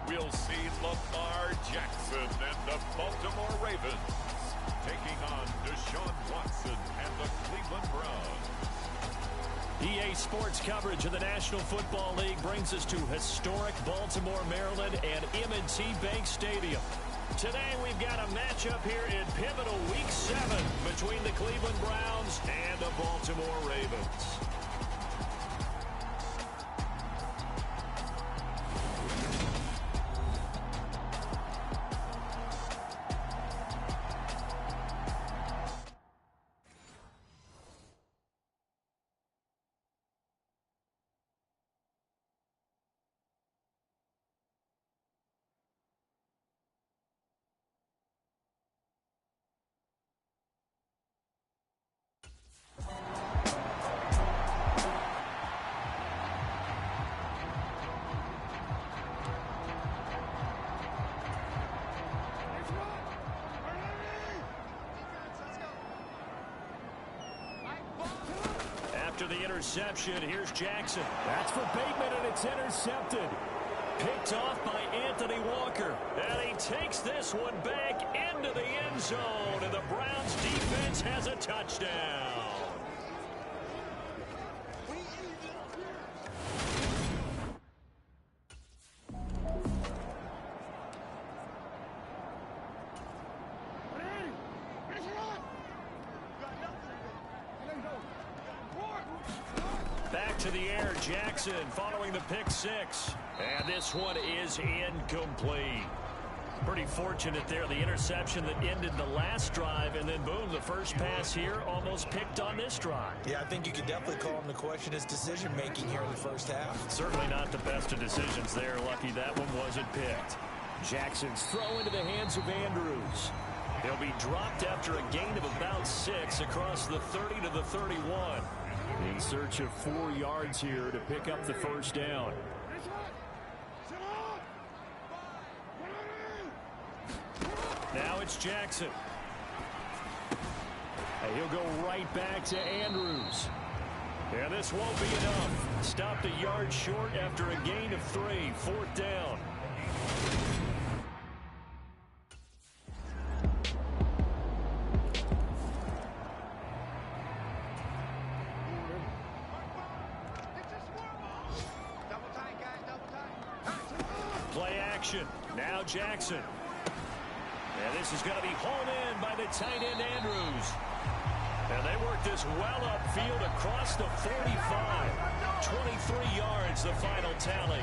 we'll see Lamar Jackson and the Baltimore Ravens taking on Deshaun Watson and the Cleveland Browns. EA Sports coverage of the National Football League brings us to historic Baltimore, Maryland and M&T Bank Stadium. Today we've got a matchup here in pivotal Week 7 between the Cleveland Browns and the Baltimore Ravens. After the interception, here's Jackson. That's for Bateman, and it's intercepted. Picked off by Anthony Walker. And he takes this one back into the end zone, and the Browns defense has a touchdown. Back to the air, Jackson following the pick six. And this one is incomplete. Pretty fortunate there, the interception that ended the last drive, and then boom, the first pass here almost picked on this drive. Yeah, I think you could definitely call him to question his decision-making here in the first half. Certainly not the best of decisions there. Lucky that one wasn't picked. Jackson's throw into the hands of Andrews. He'll be dropped after a gain of about 6 across the 30 to the 31. In search of 4 yards here to pick up the first down. Now it's Jackson. And he'll go right back to Andrews. And this won't be enough. Stopped a yard short after a gain of 3. 4th down. Play action. Now Jackson. And this is going to be hauled in by the tight end Andrews. And they work this well upfield across the 45. 23 yards, the final tally.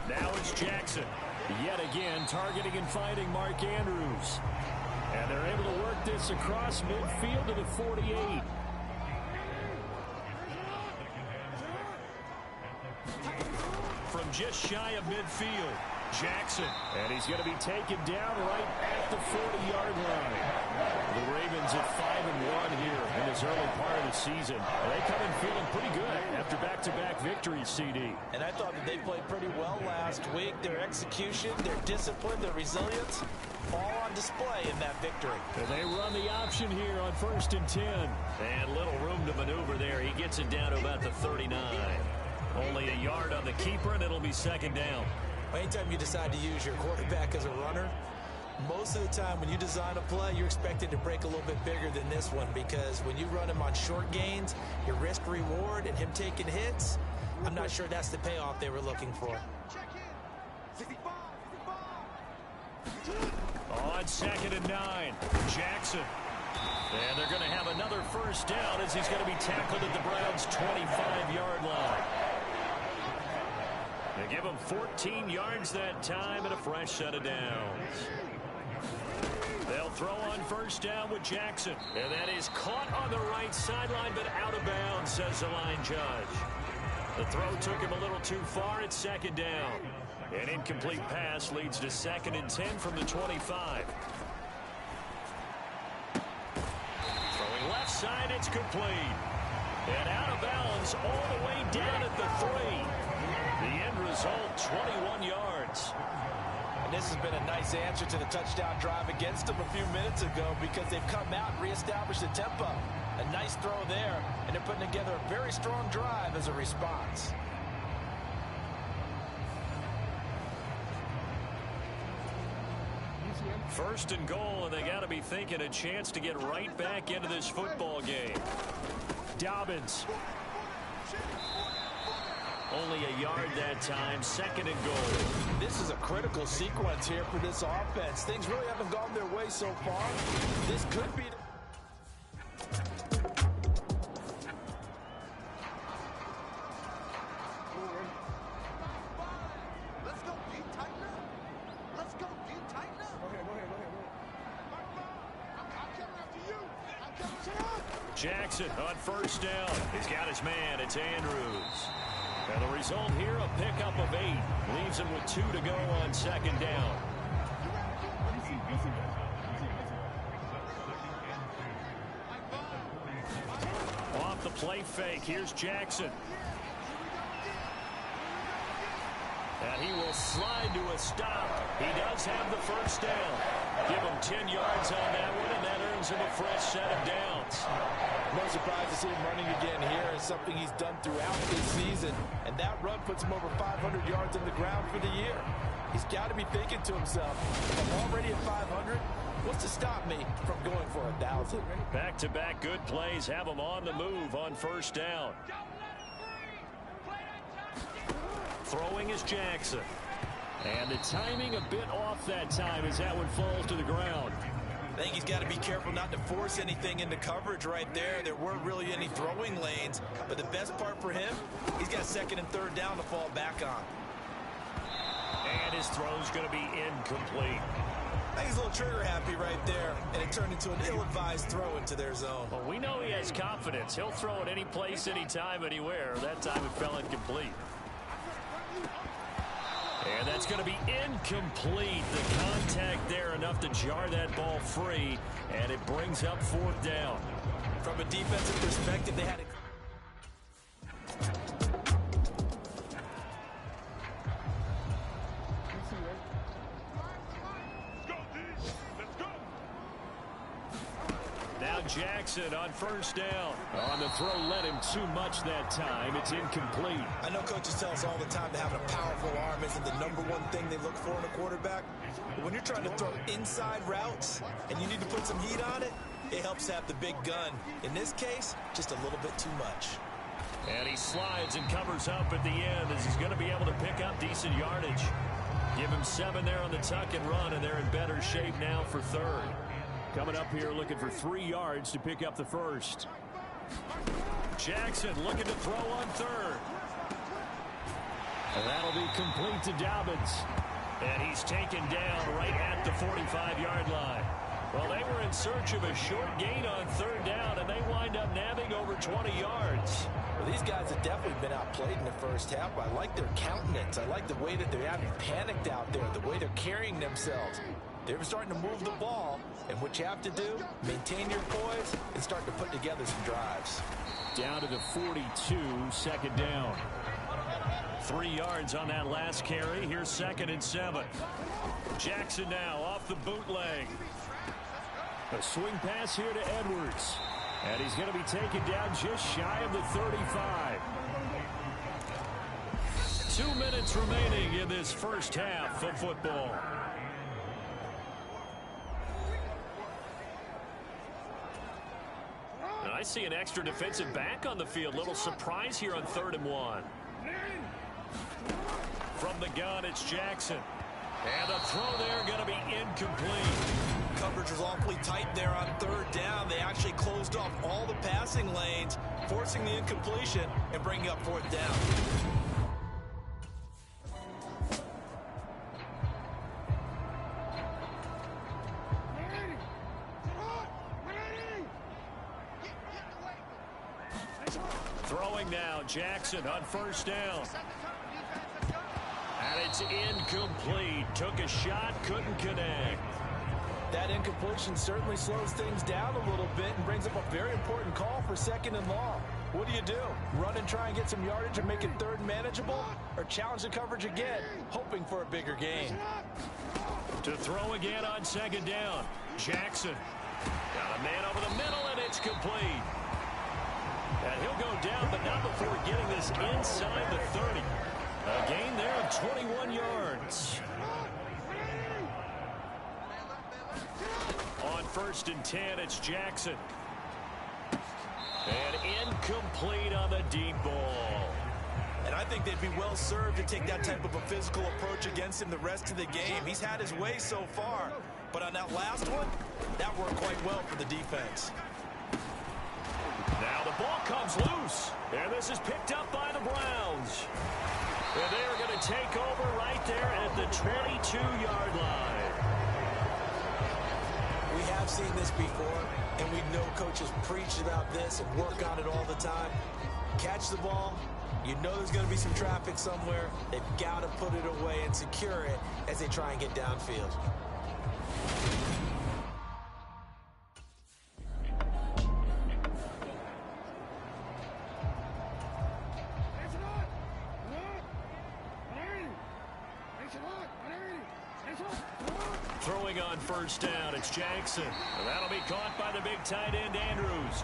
Now it's Jackson. Yet again, targeting and finding Mark Andrews. And they're able to work this across midfield to the 48. From just shy of midfield, Jackson. And he's going to be taken down right at the 40-yard line. The Ravens at 5-1 here in this early part of the season. They come in feeling pretty good after back-to-back victories, CD. And I thought that they played pretty well last week. Their execution, their discipline, their resilience, all on display in that victory. And they run the option here on 1st and 10. And little room to maneuver there. He gets it down to about the 39. Only a yard on the keeper, and it'll be 2nd down. Anytime you decide to use your quarterback as a runner, most of the time when you design a play, you're expected to break a little bit bigger than this one, because when you run him on short gains, your risk-reward and him taking hits, I'm not sure that's the payoff they were looking for. On 2nd and 9, Jackson. And they're going to have another first down as he's going to be tackled at the Browns' 25-yard line. They give him 14 yards that time and a fresh set of downs. They'll throw on first down with Jackson. And that is caught on the right sideline, but out of bounds, says the line judge. The throw took him a little too far. It's 2nd down. An incomplete pass leads to 2nd and 10 from the 25. Throwing left side, it's complete. And out of bounds all the way down at the 3. The end result, 21 yards. And this has been a nice answer to the touchdown drive against them a few minutes ago, because they've come out and reestablished the tempo. A nice throw there, and they're putting together a very strong drive as a response. First and goal, and they got to be thinking a chance to get right back into this football game. Dobbins. Only a yard that time, second and goal. This is a critical sequence here for this offense. Things really haven't gone their way so far. This could be... Jackson on first down. He's got his man. It's Andrews. And the result here, a pickup of 8. Leaves him with 2 to go on second down. Off the play fake, here's Jackson. And he will slide to a stop. He does have the first down. Give him 10 yards on that one, and that earns him a fresh set of downs. No surprise to see him running again here. It's something he's done throughout this season. And that run puts him over 500 yards on the ground for the year. He's got to be thinking to himself, if I'm already at 500, what's to stop me from going for 1,000? Back-to-back good plays have him on the move on first down. Throwing is Jackson. And the timing a bit off that time as that one falls to the ground. I think he's got to be careful not to force anything into coverage right there. There weren't really any throwing lanes. But the best part for him, he's got second and third down to fall back on. And his throw's going to be incomplete. I think he's a little trigger happy right there. And it turned into an ill-advised throw into their zone. Well, we know he has confidence. He'll throw it any place, anytime, anywhere. That time it fell incomplete. And that's going to be incomplete. The contact there enough to jar that ball free, and it brings up fourth down. From a defensive perspective, they had it. Now Jackson on first down. On the throw, led him too much that time. It's incomplete. I know coaches tell us all the time that having a powerful arm isn't the #1 thing they look for in a quarterback. But when you're trying to throw inside routes and you need to put some heat on it, it helps have the big gun. In this case, just a little bit too much. And he slides and covers up at the end as he's going to be able to pick up decent yardage. Give him 7 there on the tuck and run, and they're in better shape now for third. Coming up here looking for 3 yards to pick up the first. Jackson looking to throw on third. And that'll be complete to Dobbins. And he's taken down right at the 45-yard line. Well, they were in search of a short gain on third down, and they wind up nabbing over 20 yards. Well, these guys have definitely been outplayed in the first half. I like their countenance. I like the way that they haven't panicked out there, the way they're carrying themselves. They're starting to move the ball, and what you have to do, maintain your poise and start to put together some drives. Down to the 42, second down. 3 yards on that last carry. Here's 2nd and 7. Jackson now off the bootleg. A swing pass here to Edwards. And he's going to be taken down just shy of the 35. 2 minutes remaining in this first half of football. And I see an extra defensive back on the field. Little surprise here on 3rd and 1. From the gun, it's Jackson. And the throw there going to be incomplete. Coverage was awfully tight there on 3rd down. They actually closed off all the passing lanes, forcing the incompletion and bringing up 4th down. Throwing now, Jackson on 1st down. And it's incomplete. Took a shot, couldn't connect. That incompletion certainly slows things down a little bit and brings up a very important call for 2nd and long. What do? Run and try and get some yardage and make it 3rd manageable? Or challenge the coverage again, hoping for a bigger gain? To throw again on 2nd down. Jackson. Got a man over the middle, and it's complete. inside the 30. A gain there of 21 yards. On 1st and 10, it's Jackson. And incomplete on the deep ball. And I think they'd be well served to take that type of a physical approach against him the rest of the game. He's had his way so far. But on that last one, that worked quite well for the defense. Now the ball comes loose. And this is picked up by the Browns. And they are going to take over right there at the 22-yard line. We have seen this before, and we know coaches preach about this and work on it all the time. Catch the ball. You know there's going to be some traffic somewhere. They've got to put it away and secure it as they try and get downfield. Throwing on 1st down, it's Jackson. And that'll be caught by the big tight end, Andrews.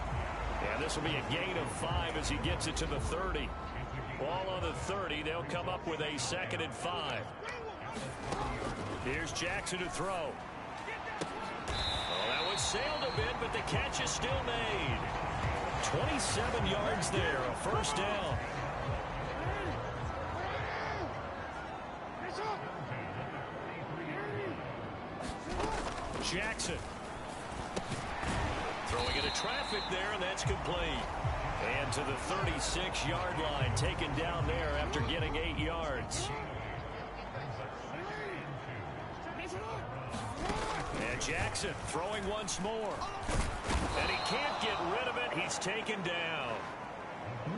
And this will be a gain of 5 as he gets it to the 30. Ball on the 30. They'll come up with a 2nd and 5. Here's Jackson to throw. Well, that was sailed a bit, but the catch is still made. 27 yards there, a 1st down. Jackson. Throwing into traffic there, and that's complete. And to the 36-yard line, taken down there after getting 8 yards. And Jackson throwing once more. And he can't get rid of it. He's taken down.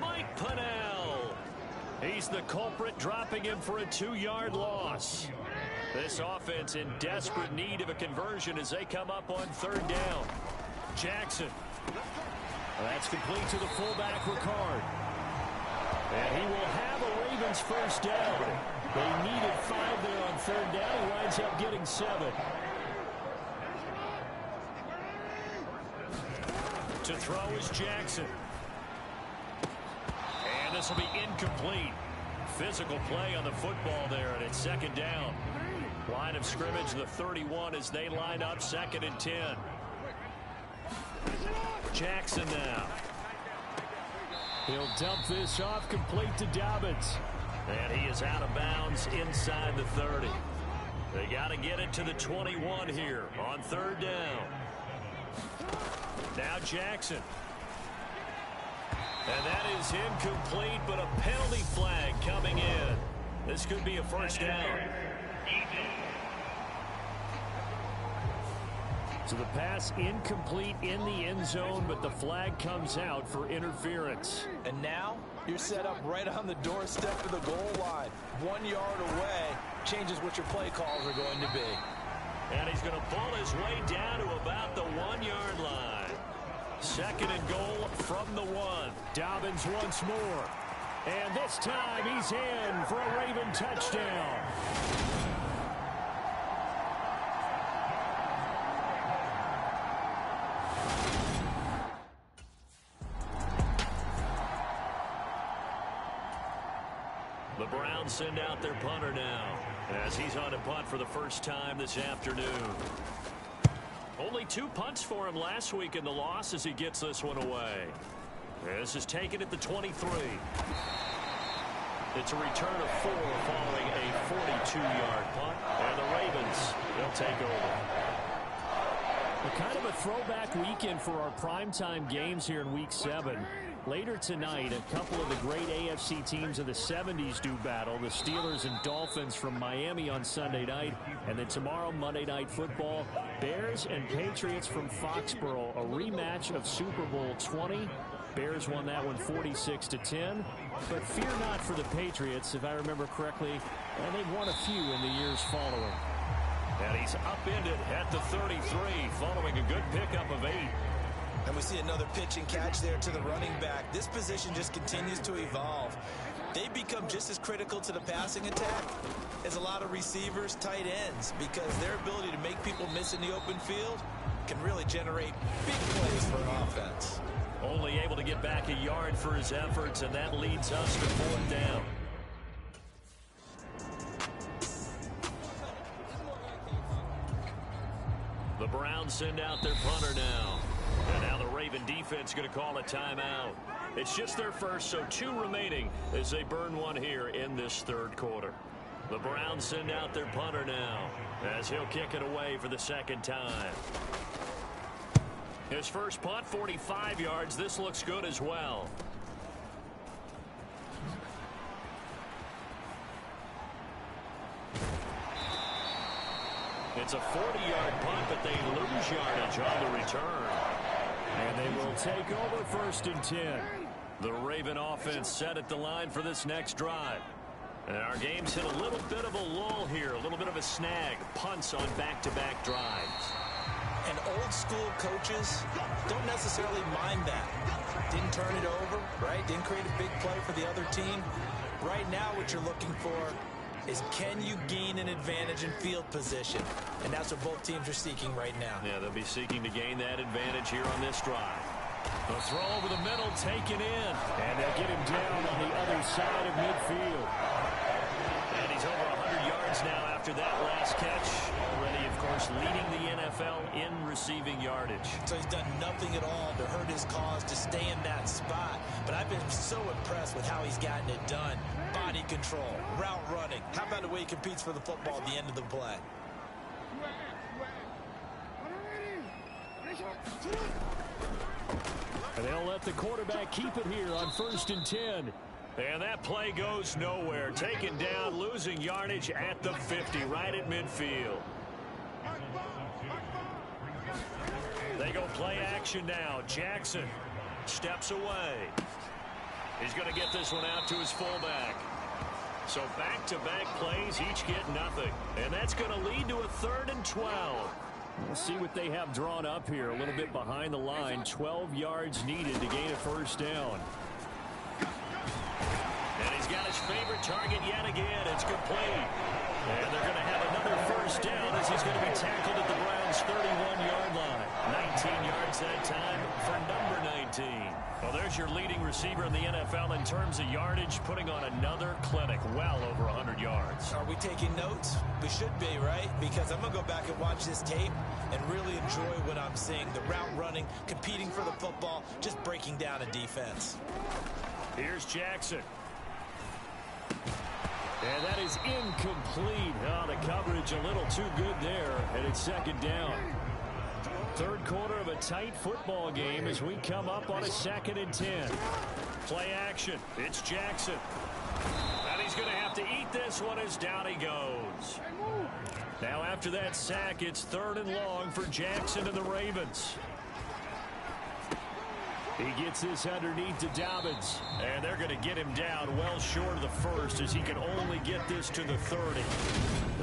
Mike Pennell. He's the culprit, dropping him for a 2-yard loss. This offense in desperate need of a conversion as they come up on 3rd down. Jackson. That's complete to the fullback, Ricard. And he will have a Ravens 1st down. They needed 5 there on 3rd down. He winds up getting 7. To throw is Jackson. And this will be incomplete. Physical play on the football there, and it's 2nd down. Line of scrimmage, the 31 as they line up 2nd and 10. Jackson now. He'll dump this off complete to Dobbins. And he is out of bounds inside the 30. They got to get it to the 21 here on 3rd down. Now Jackson. And that is incomplete, but a penalty flag coming in. This could be a 1st down. So the pass incomplete in the end zone, but the flag comes out for interference. And now you're set up right on the doorstep of the goal line. 1 yard away changes what your play calls are going to be. And he's going to pull his way down to about the 1 yard line. 2nd and goal from the 1. Dobbins once more. And this time he's in for a Raven touchdown. The Browns send out their punter now as he's on a punt for the first time this afternoon. Only 2 punts for him last week in the loss as he gets this one away. This is taken at the 23. It's a return of 4 following a 42-yard punt. And the Ravens, they'll take over. Kind of a throwback weekend for our primetime games here in Week 7. Later tonight, a couple of the great AFC teams of the 70s do battle. The Steelers and Dolphins from Miami on Sunday night. And then tomorrow, Monday Night Football, Bears and Patriots from Foxborough. A rematch of Super Bowl 20. Bears won that one 46-10. But fear not for the Patriots, if I remember correctly. And they've won a few in the years following. And he's upended at the 33 following a good pickup of 8. And we see another pitch and catch there to the running back. This position just continues to evolve. They become just as critical to the passing attack as a lot of receivers, tight ends, because their ability to make people miss in the open field can really generate big plays for an offense. Only able to get back a yard for his efforts, and that leads us to 4th down. The Browns send out their punter now. And now the Raven defense going to call a timeout. It's just their first, so 2 remaining as they burn one here in this 3rd quarter. The Browns send out their punter now as he'll kick it away for the 2nd time. His first punt, 45 yards. This looks good as well. It's a 40-yard punt, but they lose yardage on the return. And they will take over 1st and 10. The Raven offense set at the line for this next drive. And our game's hit a little bit of a lull here, a little bit of a snag. Punts on back-to-back drives. And old-school coaches don't necessarily mind that. Didn't turn it over, right? Didn't create a big play for the other team. Right now what you're looking for is, can you gain an advantage in field position? And that's what both teams are seeking right now. Yeah, they'll be seeking to gain that advantage here on this drive. The throw over the middle, taken in. And they'll get him down on the other side of midfield. And he's over 100 yards now after that last catch. Already, of course, leading the NFL in receiving yardage. So he's done nothing at all to hurt his cause, to stay in that spot. But I've been so impressed with how he's gotten it done. Body control, route running. How about the way he competes for the football at the end of the play? And they'll let the quarterback keep it here on 1st and 10. And that play goes nowhere. Taken down, losing yardage at the 50, right at midfield. They go play action now. Jackson steps away. He's going to get this one out to his fullback. So back-to-back plays, each get nothing. And that's going to lead to a 3rd and 12. We'll see what they have drawn up here. A little bit behind the line. 12 yards needed to gain a 1st down. And he's got his favorite target yet again. It's complete. And they're going to have another 1st down as he's going to be tackled at the Browns' 31-yard line. 19 yards that time for number 19. Well, there's your leading receiver in the NFL in terms of yardage, putting on another clinic, well over 100 yards. Are we taking notes? We should be, right? Because I'm going to go back and watch this tape and really enjoy what I'm seeing. The route running, competing for the football, just breaking down a defense. Here's Jackson. And that is incomplete. Oh, the coverage a little too good there, and it's 2nd down. 3rd quarter of a tight football game as we come up on a 2nd and 10. Play action. It's Jackson. And he's going to have to eat this one as down he goes. Now after that sack, it's 3rd and long for Jackson and the Ravens. He gets this underneath to Dobbins. And they're going to get him down well short of the 1st as he can only get this to the 30.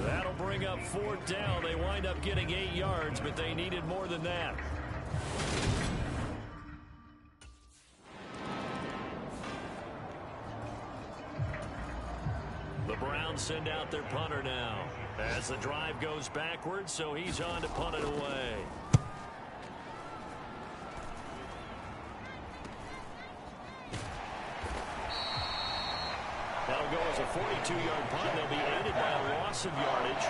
That'll bring up 4th down. They wind up getting 8 yards, but they needed more than that. The Browns send out their punter now as the drive goes backwards, so he's on to punt it away. That'll go as a 42-yard punt. They'll be aided by a loss of yardage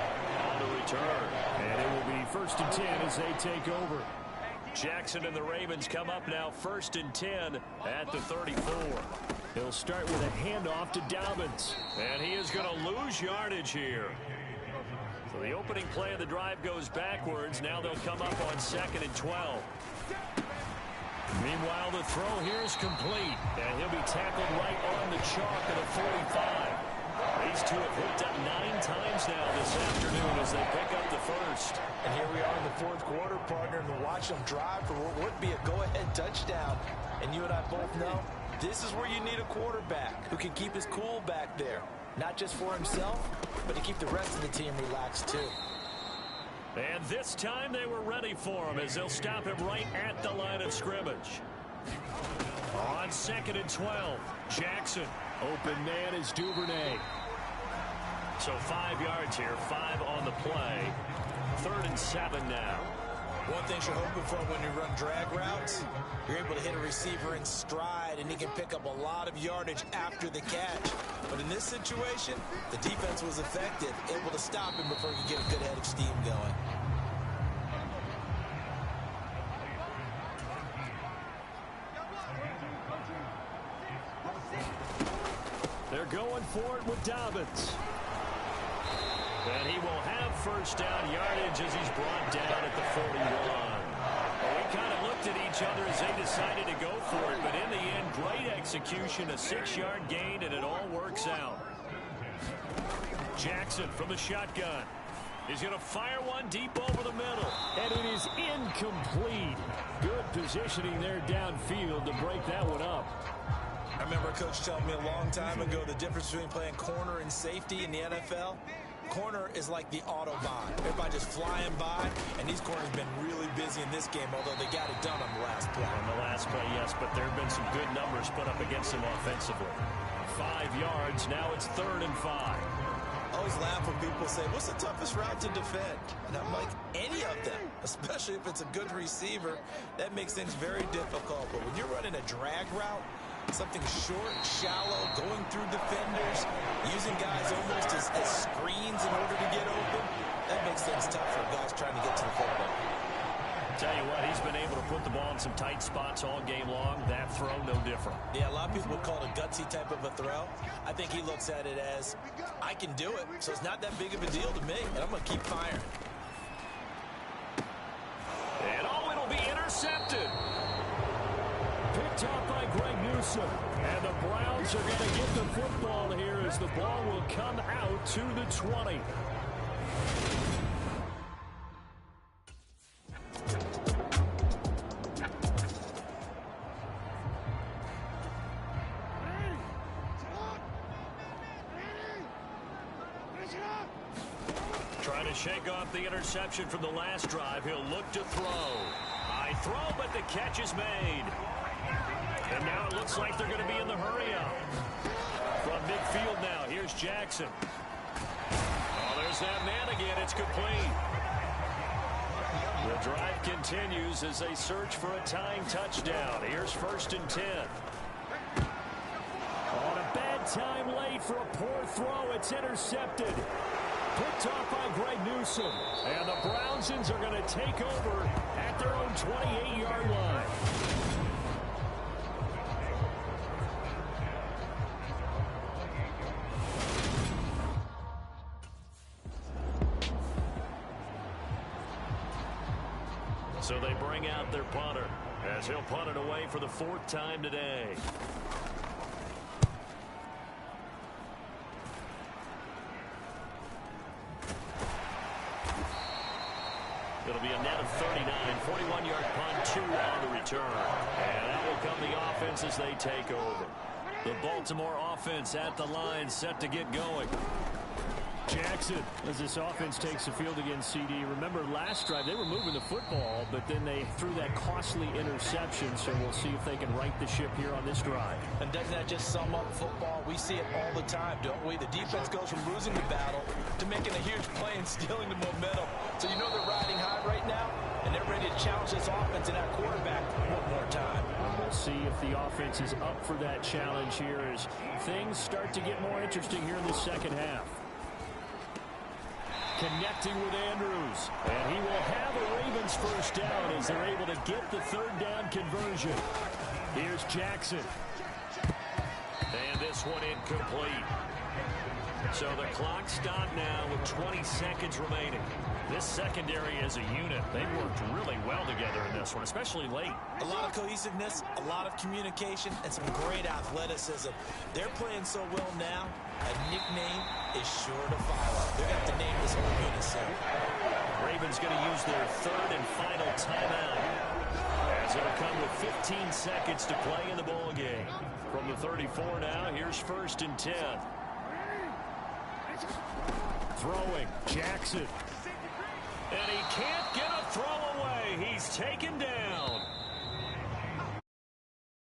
on the return. And it will be 1st and 10 as they take over. Jackson and the Ravens come up now 1st and 10 at the 34. He'll start with a handoff to Dobbins. And he is going to lose yardage here. So the opening play of the drive goes backwards. Now they'll come up on 2nd and 12. Meanwhile, the throw here is complete, and he'll be tackled right on the chalk of the 45. These two have hooked up 9 times now this afternoon as they pick up the 1st. And here we are in the 4th quarter, partner, and to watch them drive for what would be a go-ahead touchdown. And you and I both know this is where you need a quarterback who can keep his cool back there, not just for himself, but to keep the rest of the team relaxed too. And this time they were ready for him as they'll stop him right at the line of scrimmage. On 2nd and 12, Jackson. Open man is Duvernay. So 5 yards here, 5 on the play. 3rd and 7 now. One thing you're hoping for when you run drag routes, you're able to hit a receiver in stride, and he can pick up a lot of yardage after the catch. But in this situation, the defense was effective, able to stop him before he could get a good head of steam going. They're going for it with Dobbins. And he will have first down yardage as he's brought down at the 41. Well, we kind of looked at each other as they decided to go for it, but in the end, great execution, a 6-yard gain, and it all works out. Jackson from the shotgun. He's going to fire one deep over the middle. And it is incomplete. Good positioning there downfield to break that one up. I remember a coach telling me a long time ago the difference between playing corner and safety in the NFL. Corner is like the Autobahn. Everybody just flying by, and these corners have been really busy in this game, although they got it done on the last play. On the last play, yes, but there have been some good numbers put up against them offensively. 5 yards, now it's 3rd and 5. I always laugh when people say, what's the toughest route to defend? And I'm like, any of them, especially if it's a good receiver. That makes things very difficult. But when you're running a drag route, something short, shallow, going through defenders, using guys almost as screens in order to get open, that makes things tough for guys trying to get to the football. Tell you what, he's been able to put the ball in some tight spots all game long. That throw, no different. Yeah, a lot of people would call it a gutsy type of a throw. I think he looks at it as, I can do it, so it's not that big of a deal to me, and I'm going to keep firing. And it'll be intercepted. Picked off by Greg Newsome. And the Browns are going to get the football here as the ball will come out to the 20. Trying to shake off the interception from the last drive. He'll look to throw. High throw, but the catch is made. And now it looks like they're going to be in the hurry-up. From midfield now, here's Jackson. Oh, there's that man again. It's complete. The drive continues as they search for a tying touchdown. Here's 1st and 10. On a bad time late for a poor throw. It's intercepted. Picked off by Greg Newsome. And the Brownsons are going to take over at their own 28-yard line. So they bring out their punter as he'll punt it away for the 4th time today. It'll be a net of 39, 41-yard punt, 2 on the return. And out will come the offense as they take over. The Baltimore offense at the line, set to get going. Jackson, as this offense takes the field against CD. Remember last drive, they were moving the football, but then they threw that costly interception, so we'll see if they can right the ship here on this drive. And doesn't that just sum up football? We see it all the time, don't we? The defense goes from losing the battle to making a huge play and stealing the momentum. So you know they're riding high right now, and they're ready to challenge this offense and that quarterback one more time. We'll see if the offense is up for that challenge here as things start to get more interesting here in the second half. Connecting with Andrews. And he will have a Ravens first down as they're able to get the 3rd down conversion. Here's Jackson. And this one incomplete. So the clock stopped now with 20 seconds remaining. This secondary as a unit, they worked really well together in this one, especially late. A lot of cohesiveness, a lot of communication, and some great athleticism. They're playing so well now, a nickname is sure to follow. They're going to have to name this whole unit soon. Ravens going to use their 3rd and final timeout, as it'll come with 15 seconds to play in the ball game. From the 34 now, here's 1st and 10. Throwing, Jackson. And he can't get a throw away. He's taken down.